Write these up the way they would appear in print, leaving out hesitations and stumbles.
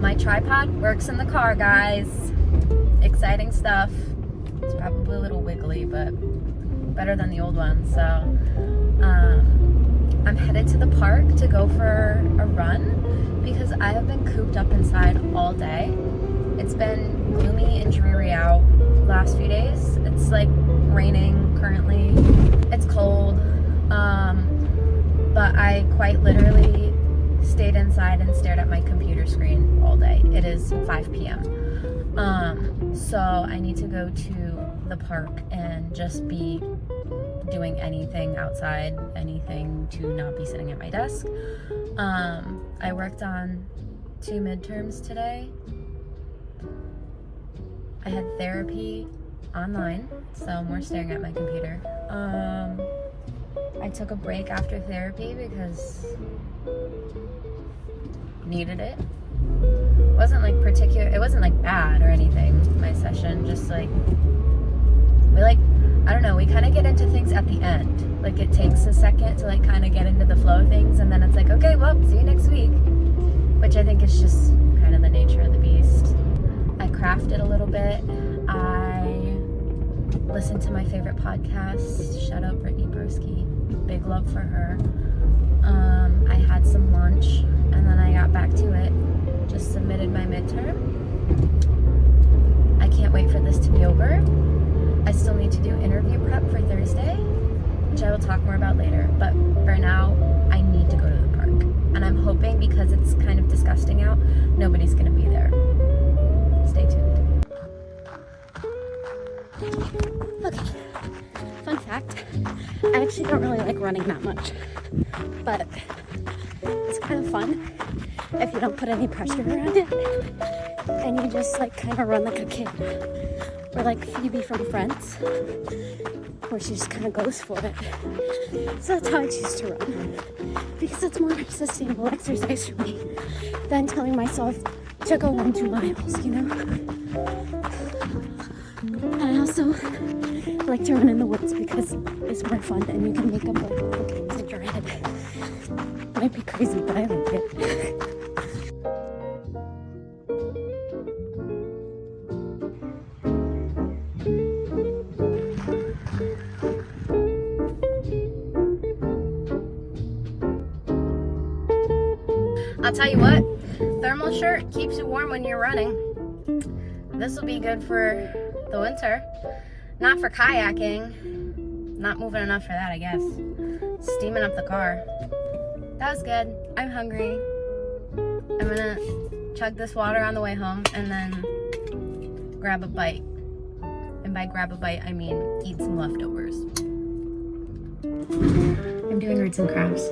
My tripod works in the car, guys. Exciting stuff. It's probably a little wiggly, but better than the old one. So I'm headed to the park to go for a run because I have been cooped up inside all day. It's been gloomy and dreary out last few days. It's like raining currently. It's cold, but I quite literally stayed inside and stared at my computer screen all day. It is 5 p.m. So I need to go to the park and just be doing anything outside, anything to not be sitting at my desk. I worked on 2 midterms today. I had therapy online, so I'm more staring at my computer. I took a break after therapy because needed it. It wasn't like bad or anything, my session, just like, I don't know, we kind of get into things at the end. Like it takes a second to like kind of get into the flow of things, and then it's like, okay, well, see you next week. Which I think is just kind of the nature of the beast. I crafted a little bit. I listened to my favorite podcast. Shout out Brittany Broski. Big love for her. I had some lunch and then I got back to it. Just submitted my midterm. I can't wait for this to be over. I still need to do interview prep for Thursday, which I will talk more about later. But for now, I need to go to the park. And I'm hoping, because it's kind of disgusting out, nobody's gonna be there. Stay tuned. Okay, fun fact, I actually don't really like running that much, but it's kind of fun if you don't put any pressure around it and you just like kind of run like a kid, or like Phoebe from Friends, where she just kind of goes for it. So that's how I choose to run, because it's more sustainable exercise for me than telling myself to go run 2 miles, you know? And I also like to run in the woods because it's more fun and you can make up like pockets in your head. Might be crazy, but I like it. I'll tell you what, thermal shirt keeps you warm when you're running. This will be good for the winter. Not for kayaking. Not moving enough for that, I guess. Steaming up the car. That was good. I'm hungry. I'm gonna chug this water on the way home and then grab a bite. And by grab a bite, I mean eat some leftovers. I'm doing arts and crafts.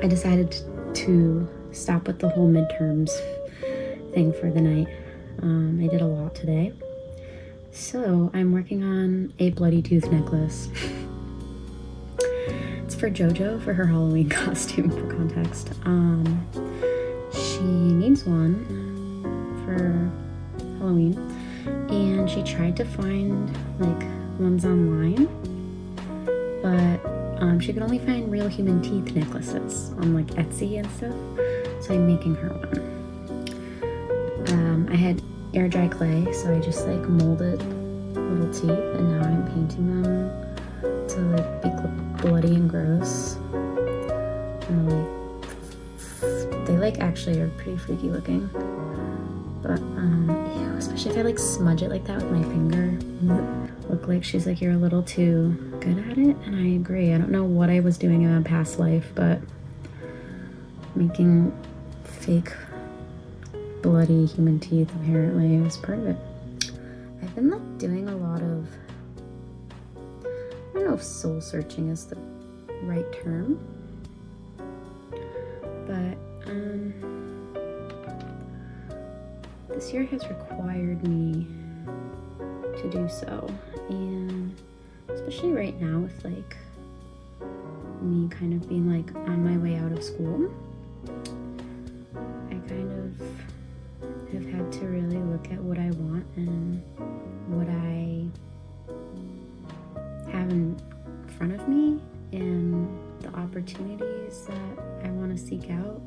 I decided to stop with the whole midterms thing for the night. I did a lot today. So I'm working on a bloody tooth necklace. It's for JoJo for her Halloween costume, for context. She needs one. for Halloween, and she tried to find like ones online, but she could only find real human teeth necklaces on like Etsy and stuff, so I'm making her one. I had air dry clay, so I just like molded little teeth, and now I'm painting them to like be bloody and gross, and they like actually are pretty freaky looking, but ew, especially if I like smudge it like that with my finger. Look like she's like, you're a little too good at it, and I agree. I don't know what I was doing in a past life, but making fake bloody human teeth apparently was part of it. I've been like doing a lot of, I don't know if soul searching is the right term, but this year has required me to do so, and especially right now with like me kind of being like on my way out of school, I kind of have had to really look at what I want and what I have in front of me and the opportunities that I want to seek out,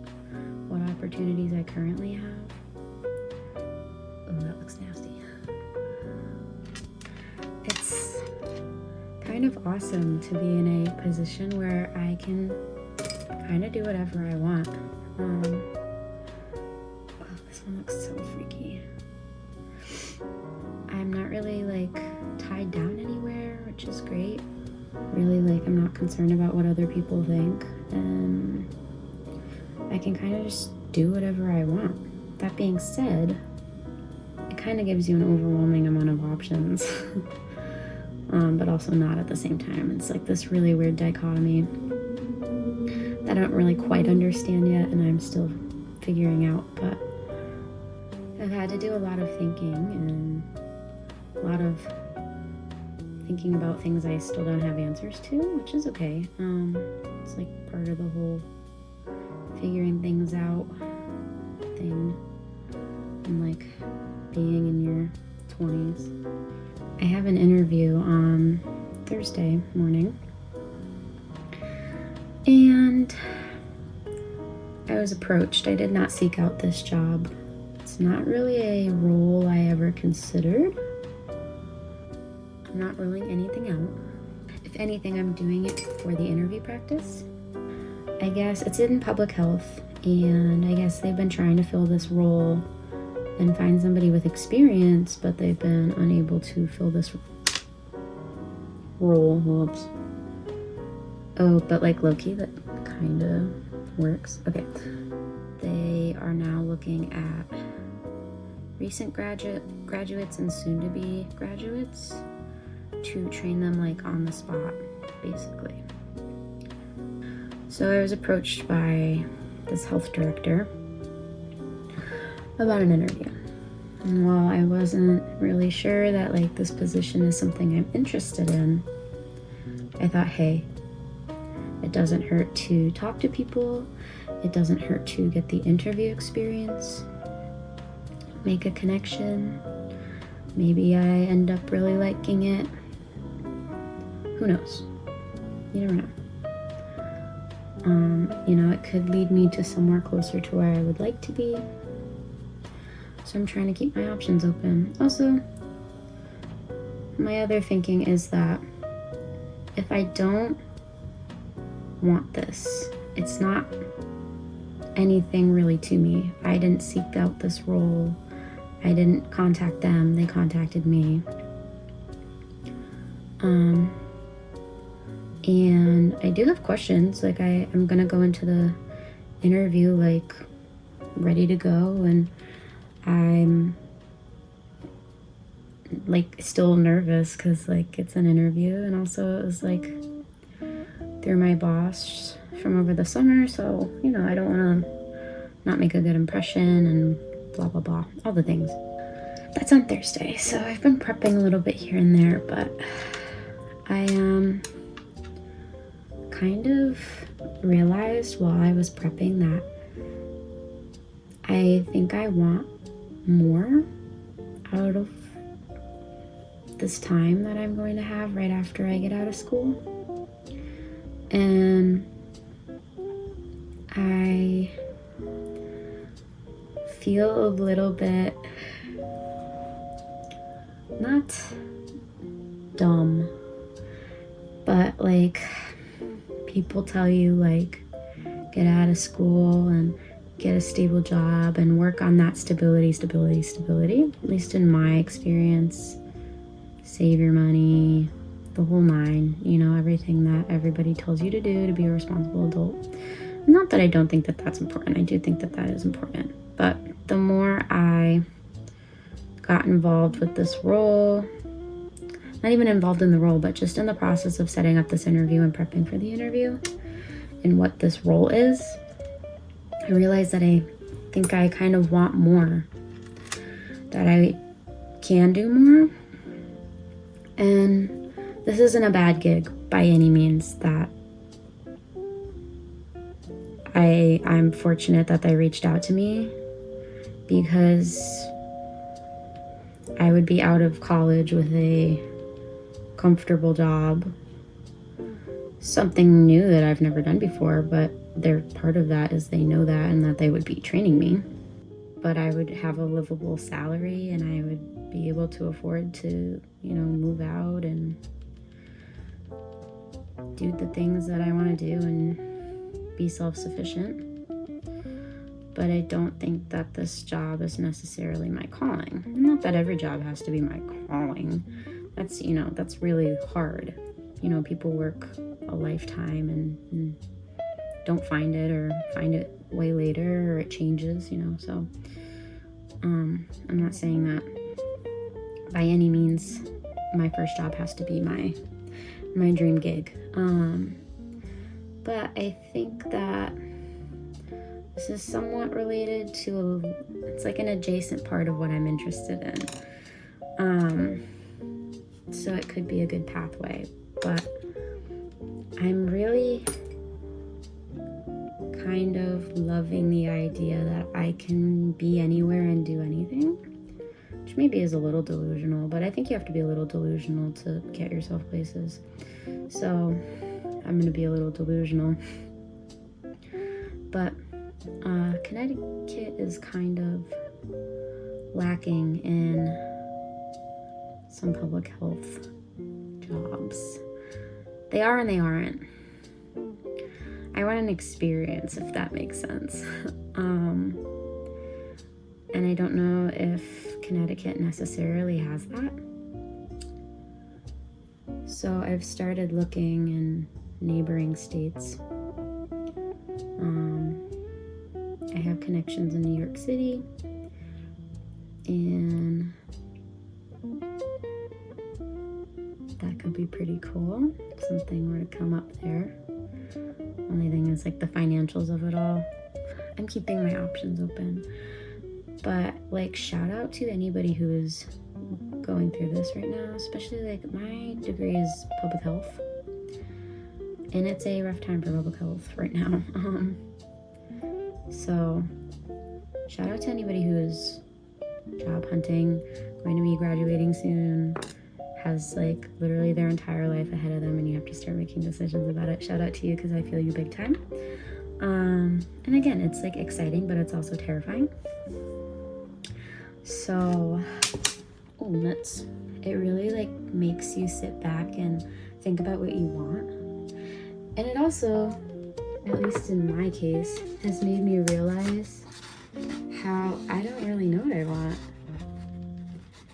what opportunities I currently have. Oh, that looks nasty. It's kind of awesome to be in a position where I can kind of do whatever I want. This one looks so freaky. I'm not really like tied down anywhere, which is great. Really, like, I'm not concerned about what other people think, and I can kind of just do whatever I want. That being said, it kind of gives you an overwhelming amount of options, but also not at the same time. It's like this really weird dichotomy that I don't really quite understand yet, and I'm still figuring out, but I've had to do a lot of thinking and a lot of thinking about things I still don't have answers to, which is okay. It's like part of the whole figuring things out thing, and like being in your 20s. I have an interview on Thursday morning, and I was approached. I did not seek out this job. It's not really a role I ever considered. I'm not ruling anything out. If anything, I'm doing it for the interview practice. I guess it's in public health, and I guess they've been trying to fill this role and find somebody with experience, but they've been unable to fill this role. Whoops. Oh, but like low-key, that kind of works. Okay. They are now looking at recent graduates and soon-to-be graduates to train them like on the spot, basically. So I was approached by this health director about an interview. And while I wasn't really sure that like this position is something I'm interested in, I thought, hey, it doesn't hurt to talk to people. It doesn't hurt to get the interview experience, make a connection. Maybe I end up really liking it. Who knows? You never know. It could lead me to somewhere closer to where I would like to be. So I'm trying to keep my options open. Also, my other thinking is that if I don't want this, it's not anything really to me. I didn't seek out this role. I didn't contact them. They contacted me. And I do have questions. Like I'm gonna go into the interview like ready to go, and I'm like still nervous because like it's an interview, and also it was like through my boss from over the summer, so I don't want to not make a good impression and blah blah blah, all the things. That's on Thursday, so I've been prepping a little bit here and there, but I kind of realized while I was prepping that I think I want more out of this time that I'm going to have right after I get out of school. And I feel a little bit, not dumb, but like people tell you like get out of school and get a stable job and work on that stability, at least in my experience. Save your money, the whole nine, you know, everything that everybody tells you to do to be a responsible adult. Not that I don't think that that's important. I do think that that is important. But the more I got involved with this role, not even involved in the role, but just in the process of setting up this interview and prepping for the interview and what this role is, I realized that I think I kind of want more, that I can do more. And this isn't a bad gig by any means. That I'm fortunate that they reached out to me, because I would be out of college with a comfortable job, something new that I've never done before, but they're part of that is they know that and that they would be training me. But I would have a livable salary and I would be able to afford to, you know, move out and do the things that I want to do and be self-sufficient. But I don't think that this job is necessarily my calling. Not that every job has to be my calling. That's, you know, that's really hard. You know, people work a lifetime and don't find it, or find it way later, or it changes, you know. So I'm not saying that by any means my first job has to be my dream gig. But I think that this is somewhat related to it's like an adjacent part of what I'm interested in. So it could be a good pathway, but I'm really kind of loving the idea that I can be anywhere and do anything, which maybe is a little delusional, but I think you have to be a little delusional to get yourself places. So I'm gonna be a little delusional. But Connecticut is kind of lacking in some public health jobs. They are and they aren't. I want an experience, if that makes sense. And I don't know if Connecticut necessarily has that. So I've started looking in neighboring states. I have connections in New York City, and that could be pretty cool if something were to come up there. Only thing is like the financials of it all. I'm keeping my options open. But like, shout out to anybody who is going through this right now, especially like my degree is public health, and it's a rough time for public health right now. So shout out to anybody who is job hunting, going to be graduating soon, has like literally their entire life ahead of them, and you have to start making decisions about it. Shout out to you, because I feel you big time. And again, it's like exciting, but it's also terrifying. So nuts. It really like makes you sit back and think about what you want. And it also, at least in my case, has made me realize how I don't really know what I want.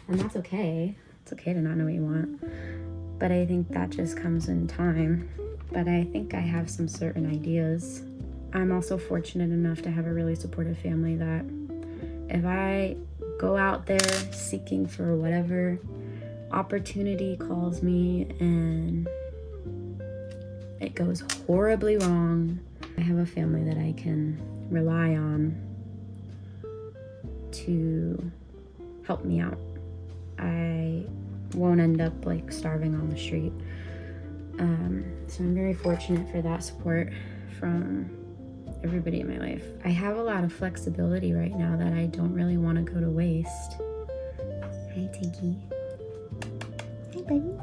And that's okay. It's okay to not know what you want. But I think that just comes in time. But I think I have some certain ideas. I'm also fortunate enough to have a really supportive family that if I go out there seeking for whatever opportunity calls me and it goes horribly wrong, I have a family that I can rely on to help me out. I won't end up like starving on the street. So I'm very fortunate for that support from everybody in my life. I have a lot of flexibility right now that I don't really want to go to waste. Hi, Tiggy. Hi, buddy.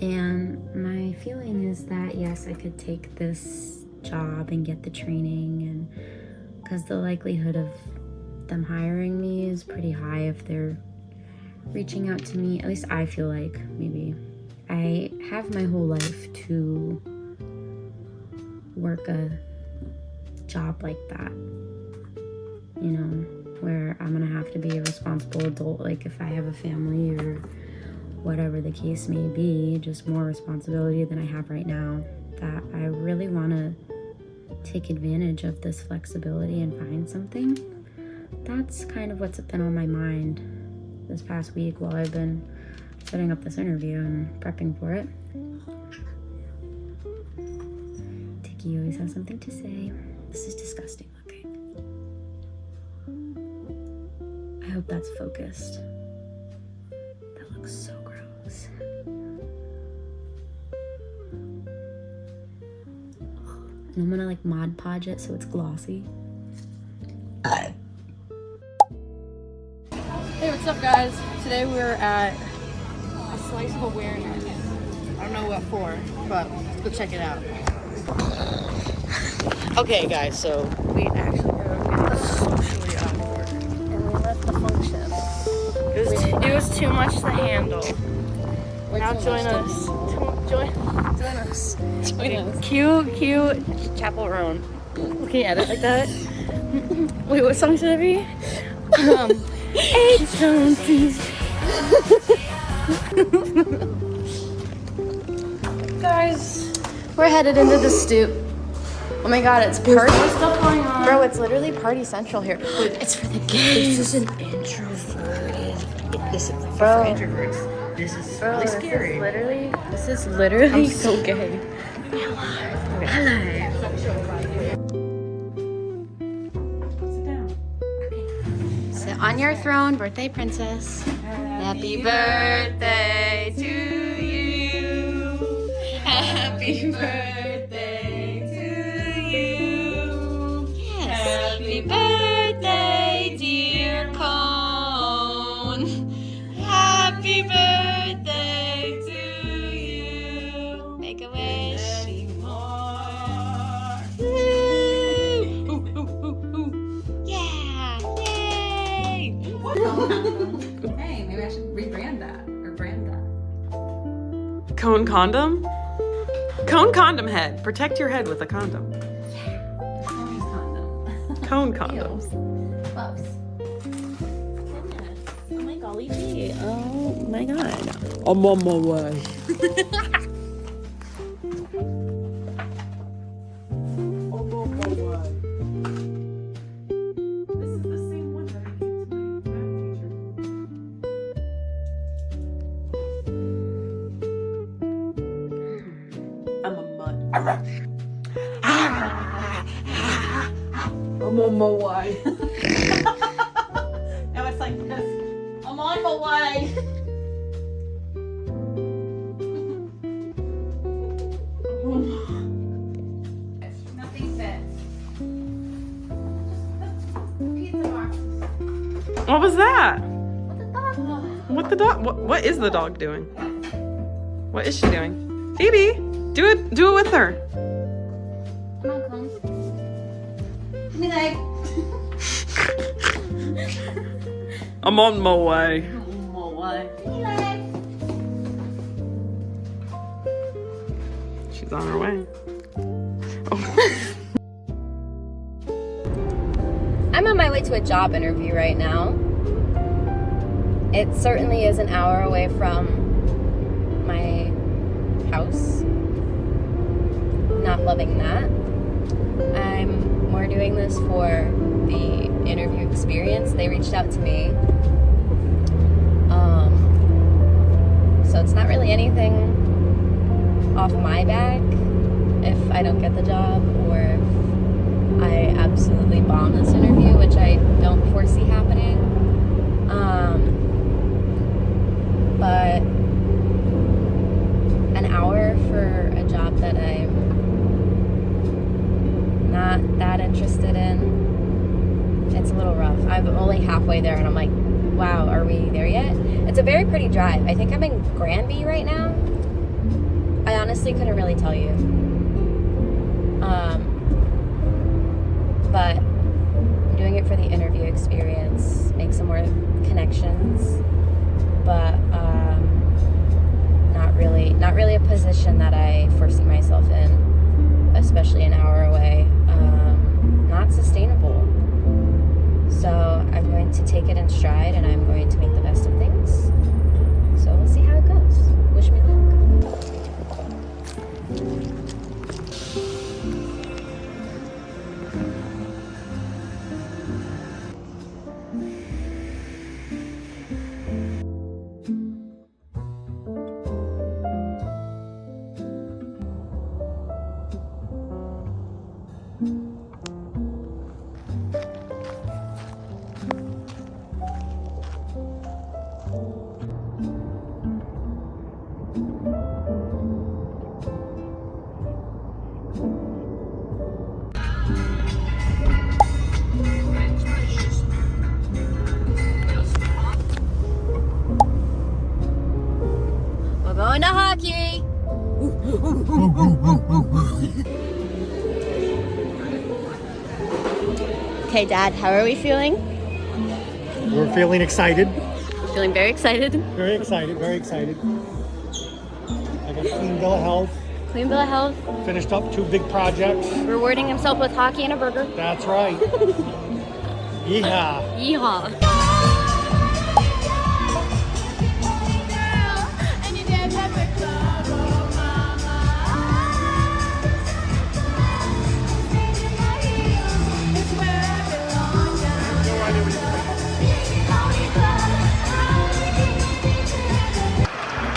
And my feeling is that, yes, I could take this job and get the training, and because the likelihood of them hiring me is pretty high if they're reaching out to me. At least I feel like, maybe. I have my whole life to work a job like that, you know, where I'm gonna have to be a responsible adult, like if I have a family or whatever the case may be, just more responsibility than I have right now, that I really want to take advantage of this flexibility and find something. That's kind of what's been on my mind this past week while I've been setting up this interview and prepping for it. Tiki always has something to say. This is disgusting looking. I hope that's focused. That looks so gross. And I'm gonna like Mod Podge it so it's glossy. Hey, what's up, guys? Today we're at a slice of awareness. I don't know what for, but let's go check it out. Okay, guys, so we actually are socially awkward. And we left the function. It was too much to handle. Now join us. Join us. Cute Chaperone. Can you edit like that? Wait, what song should it be? Guys, We're headed into the stoop. Oh my god, it's party. more stuff going on. Bro, it's literally party central here. It's for the gays. This is an introverted. This is for Bro. introverts. This is Bro, really this scary. This is literally I'm so gay. Sit on your throne, birthday princess. Happy birthday to you. Happy birthday to you. Yes. Happy birthday, dear Cone. Happy birthday to you. Make a wish. Woo. Ooh, ooh, ooh, ooh. Yeah. Yay. Hey, maybe I should rebrand that or brand that. Cone condom? Cone condom head. Protect your head with a condom. Cone's condom. Cone condoms. Loves. Oh my golly gee. Oh my god. I'm on my way. This is the same one that I gave to my math teacher. I'm a mud. I'm on my way. Now it's like this. I'm on my way. Nothing fits. Pizza boxes. What was that? What the dog? What is the dog doing? What is she doing? Phoebe, do it with her. Come on, Cone. Give me leg. I'm on my way. I'm on my way. Give me leg. She's on her way. I'm on my way to a job interview right now. It certainly is an hour away from my house. Not loving that. I'm more doing this for the interview experience. They reached out to me. So it's not really anything off my back if I don't get the job, or if I absolutely bomb this interview, which I don't foresee happening. But an hour for a job that I'm a little rough. I'm only halfway there and I'm like, wow, are we there yet? It's a very pretty drive. I think I'm in Granby right now. I honestly couldn't really tell you. But I'm doing it for the interview experience, make some more connections, but not really a position that I foresee myself in, especially an hour away. Not sustainable. So I'm going to take it in stride and I'm going to make the best of things. So we'll see how it goes. Wish me luck. We're going to hockey. Okay, Dad, how are we feeling? We're feeling excited. We're feeling very excited. Very excited, very excited. I got a clean bill of health. Clean bill of health. Finished up 2 big projects. Rewarding himself with hockey and a burger. That's right. Yeehaw. Yeehaw.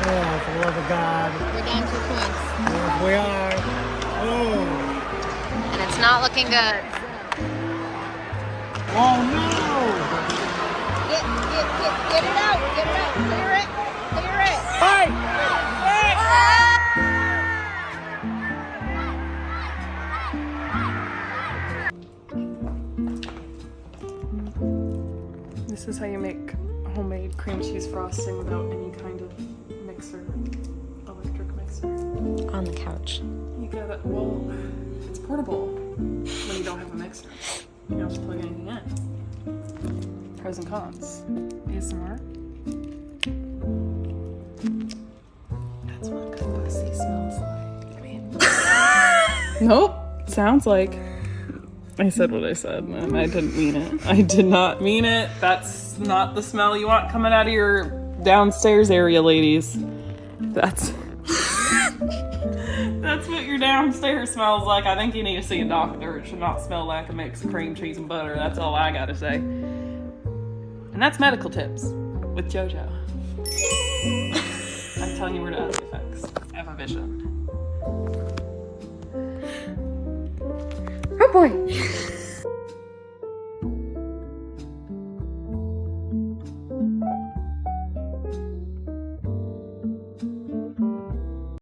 Oh, for the love of God. We're down 2 points. Yes, we are. Oh. And it's not looking good. Oh, no. Get it out. Get it out. Clear it. Clear it. This is how you make homemade cream cheese frosting without any kind of mixer, electric mixer. On the couch. You gotta, well, it's portable when you don't have a mixer. You don't have to plug anything in. Pros and cons. ASMR. That's what good pussy smells like. I mean, nope. Sounds like. I said what I said, and I didn't mean it. I did not mean it. That's not the smell you want coming out of your downstairs area, ladies. That's that's what your downstairs smells like. I think you need to see a doctor. It should not smell like a mix of cream cheese and butter. That's all I gotta say. And that's medical tips with JoJo. I'm telling you where to add the effects. I have a vision. Oh boy.